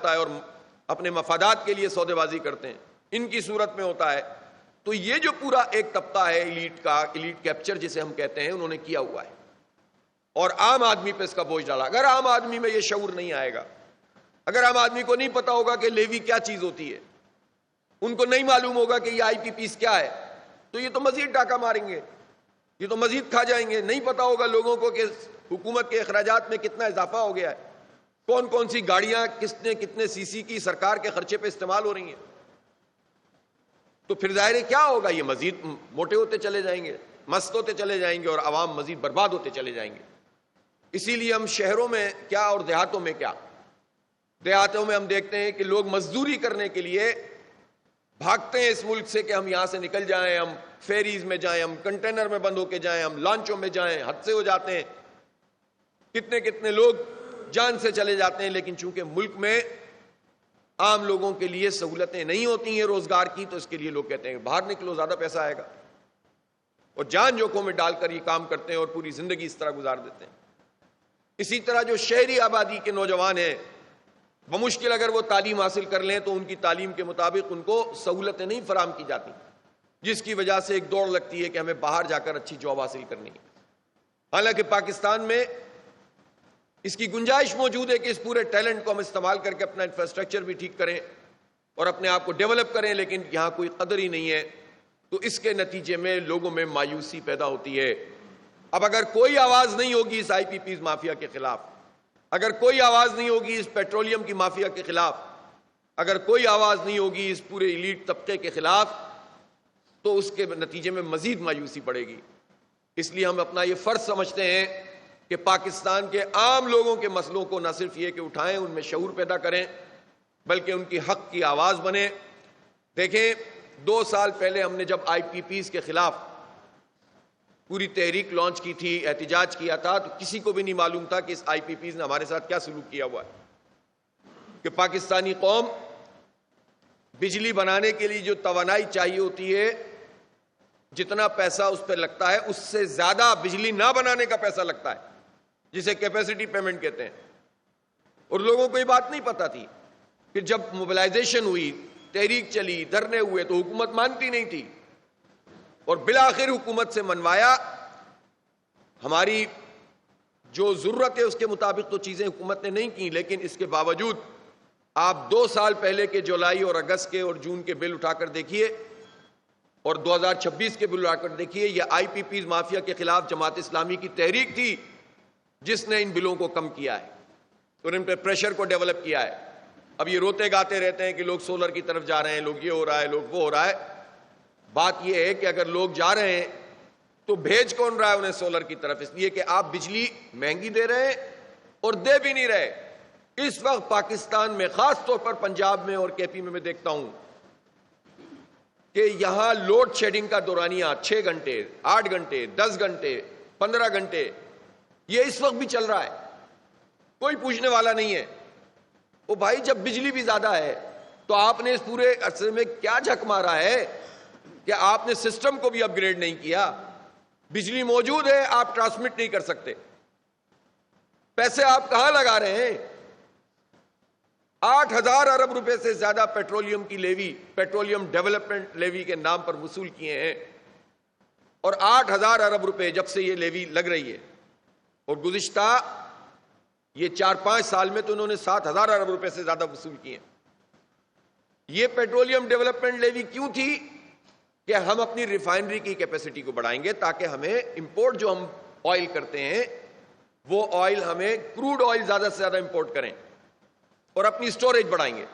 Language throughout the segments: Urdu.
جاتا ہے اور اپنے مفادات کے لیے سودے بازی کرتے ہیں، ان کی صورت میں ہوتا ہے. تو یہ جو پورا ایک طبقہ ہے ایلیٹ کا، ایلیٹ کیپچر جسے ہم کہتے ہیں، انہوں نے کیا ہوا ہے اور عام آدمی پہ اس کا بوجھ ڈالا. اگر عام آدمی میں یہ شعور نہیں آئے گا، اگر عام آدمی کو نہیں پتا ہوگا کہ لیوی کیا چیز ہوتی ہے، ان کو نہیں معلوم ہوگا کہ یہ آئی پی پیز کیا ہے، تو یہ تو مزید ڈاکہ ماریں گے، یہ تو مزید کھا جائیں گے. نہیں پتا ہوگا لوگوں کو کہ حکومت کے اخراجات میں کتنا اضافہ ہو گیا ہے، کون کون سی گاڑیاں کتنے سی سی کی سرکار کے خرچے پہ استعمال ہو رہی ہیں. تو پھر ظاہر کیا ہوگا، یہ مزید موٹے ہوتے چلے جائیں گے، مست ہوتے چلے جائیں گے اور عوام مزید برباد ہوتے چلے جائیں گے. اسی لیے ہم شہروں میں کیا اور دیہاتوں میں کیا، دیہاتوں میں ہم دیکھتے ہیں کہ لوگ مزدوری کرنے کے لیے بھاگتے ہیں اس ملک سے کہ ہم یہاں سے نکل جائیں، ہم فیریز میں جائیں، ہم کنٹینر میں بند ہو کے جائیں، ہم لانچوں میں جائیں، حد سے ہو جاتے ہیں. کتنے کتنے لوگ جان سے چلے جاتے ہیں. لیکن چونکہ ملک میں عام لوگوں کے لیے سہولتیں نہیں ہوتی ہیں روزگار کی، تو اس کے لیے لوگ کہتے ہیں باہر نکلو، زیادہ پیسہ آئے گا، اور جان جوکھوں میں ڈال کر یہ کام کرتے ہیں اور پوری زندگی اس طرح گزار دیتے ہیں. اسی طرح جو شہری آبادی کے نوجوان ہیں، بمشکل اگر وہ تعلیم حاصل کر لیں تو ان کی تعلیم کے مطابق ان کو سہولتیں نہیں فراہم کی جاتی، جس کی وجہ سے ایک دوڑ لگتی ہے کہ ہمیں باہر جا کر اچھی جاب حاصل کرنی ہے. حالانکہ پاکستان میں اس کی گنجائش موجود ہے کہ اس پورے ٹیلنٹ کو ہم استعمال کر کے اپنا انفراسٹرکچر بھی ٹھیک کریں اور اپنے آپ کو ڈیولپ کریں، لیکن یہاں کوئی قدر ہی نہیں ہے. تو اس کے نتیجے میں لوگوں میں مایوسی پیدا ہوتی ہے. اب اگر کوئی آواز نہیں ہوگی اس آئی پی پیز مافیا کے خلاف، اگر کوئی آواز نہیں ہوگی اس پیٹرولیم کی مافیا کے خلاف، اگر کوئی آواز نہیں ہوگی اس پورے ایلیٹ طبقے کے خلاف، تو اس کے نتیجے میں مزید مایوسی پڑے گی. اس لیے ہم اپنا یہ فرض سمجھتے ہیں کہ پاکستان کے عام لوگوں کے مسئلوں کو نہ صرف یہ کہ اٹھائیں، ان میں شعور پیدا کریں، بلکہ ان کی حق کی آواز بنیں. دیکھیں 2 سال پہلے ہم نے جب آئی پی پیز کے خلاف پوری تحریک لانچ کی تھی، احتجاج کیا تھا، تو کسی کو بھی نہیں معلوم تھا کہ اس آئی پی پیز نے ہمارے ساتھ کیا سلوک کیا ہوا ہے. کہ پاکستانی قوم بجلی بنانے کے لیے جو توانائی چاہیے ہوتی ہے، جتنا پیسہ اس پہ لگتا ہے اس سے زیادہ بجلی نہ بنانے کا پیسہ لگتا ہے، جسے کیپیسٹی پیمنٹ کہتے ہیں. اور لوگوں کو یہ بات نہیں پتا تھی کہ جب موبلائزیشن ہوئی، تحریک چلی، دھرنے ہوئے، تو حکومت مانتی نہیں تھی، اور بالآخر حکومت سے منوایا. ہماری جو ضرورت ہے اس کے مطابق تو چیزیں حکومت نے نہیں کی، لیکن اس کے باوجود آپ 2 سال پہلے کے جولائی اور اگست کے اور جون کے بل اٹھا کر دیکھیے اور 2026 کے بل اٹھا کر دیکھیے. یہ آئی پی پیز مافیا کے خلاف جماعت اسلامی کی تحریک تھی جس نے ان بلوں کو کم کیا ہے اور ان پہ پریشر کو ڈیولپ کیا ہے. اب یہ روتے گاتے رہتے ہیں کہ لوگ سولر کی طرف جا رہے ہیں، لوگ یہ ہو رہا ہے، لوگ وہ ہو رہا ہے. بات یہ ہے کہ اگر لوگ جا رہے ہیں تو بھیج کون رہا ہے انہیں سولر کی طرف؟ اس لیے کہ آپ بجلی مہنگی دے رہے ہیں اور دے بھی نہیں رہے. اس وقت پاکستان میں، خاص طور پر پنجاب میں اور کے پی میں دیکھتا ہوں کہ یہاں لوڈ شیڈنگ کا دورانیہ 6 گھنٹے، 8 گھنٹے، 10 گھنٹے، 15 گھنٹے یہ اس وقت بھی چل رہا ہے. کوئی پوچھنے والا نہیں ہے. وہ بھائی جب بجلی بھی زیادہ ہے تو آپ نے اس پورے عرصے میں کیا جھک مارا ہے کہ آپ نے سسٹم کو بھی اپ گریڈ نہیں کیا؟ بجلی موجود ہے، آپ ٹرانسمٹ نہیں کر سکتے. پیسے آپ کہاں لگا رہے ہیں؟ 8,000 ارب روپے سے زیادہ پیٹرولیم کی لیوی، پیٹرولیم ڈیولپمنٹ لیوی کے نام پر وصول کیے ہیں، اور 8,000 ارب روپے جب سے یہ لیوی لگ رہی ہے، اور گزشتہ یہ 4-5 سال میں تو انہوں نے 7,000 ارب روپے سے زیادہ وصول کیے. یہ پیٹرولیم ڈیولپمنٹ لیوی کیوں تھی؟ کہ ہم اپنی ریفائنری کی کیپیسٹی کو بڑھائیں گے تاکہ ہمیں امپورٹ جو ہم آئل کرتے ہیں وہ آئل، ہمیں کروڈ آئل زیادہ سے زیادہ امپورٹ کریں اور اپنی سٹوریج بڑھائیں گے.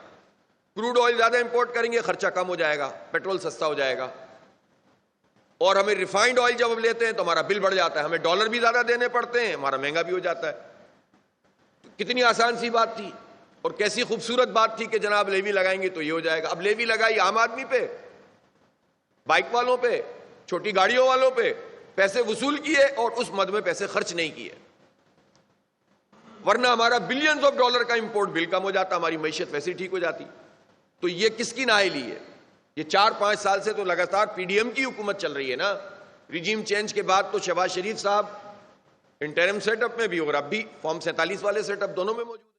کروڈ آئل زیادہ امپورٹ کریں گے، خرچہ کم ہو جائے گا، پیٹرول سستا ہو جائے گا. اور ہمیں ریفائنڈ آئل جب ہم لیتے ہیں تو ہمارا بل بڑھ جاتا ہے، ہمیں ڈالر بھی زیادہ دینے پڑتے ہیں، ہمارا مہنگا بھی ہو جاتا ہے. کتنی آسان سی بات تھی اور کیسی خوبصورت بات تھی کہ جناب لیوی لگائیں گے تو یہ ہو جائے گا. اب لیوی لگائی عام آدمی پہ، بائک والوں پہ، چھوٹی گاڑیوں والوں پہ، پیسے وصول کیے اور اس مد میں پیسے خرچ نہیں کیے. ورنہ ہمارا بلینز آف ڈالر کا امپورٹ بل کم ہو جاتا، ہماری معیشت ویسے ٹھیک ہو جاتی. تو یہ کس کی نااہلی ہے؟ یہ 4-5 سال سے تو لگاتار پی ڈی ایم کی حکومت چل رہی ہے نا. ریجیم چینج کے بعد تو شہباز شریف صاحب انٹرم سیٹ اپ میں بھی اور اب بھی فارم 47 والے سیٹ اپ دونوں میں موجود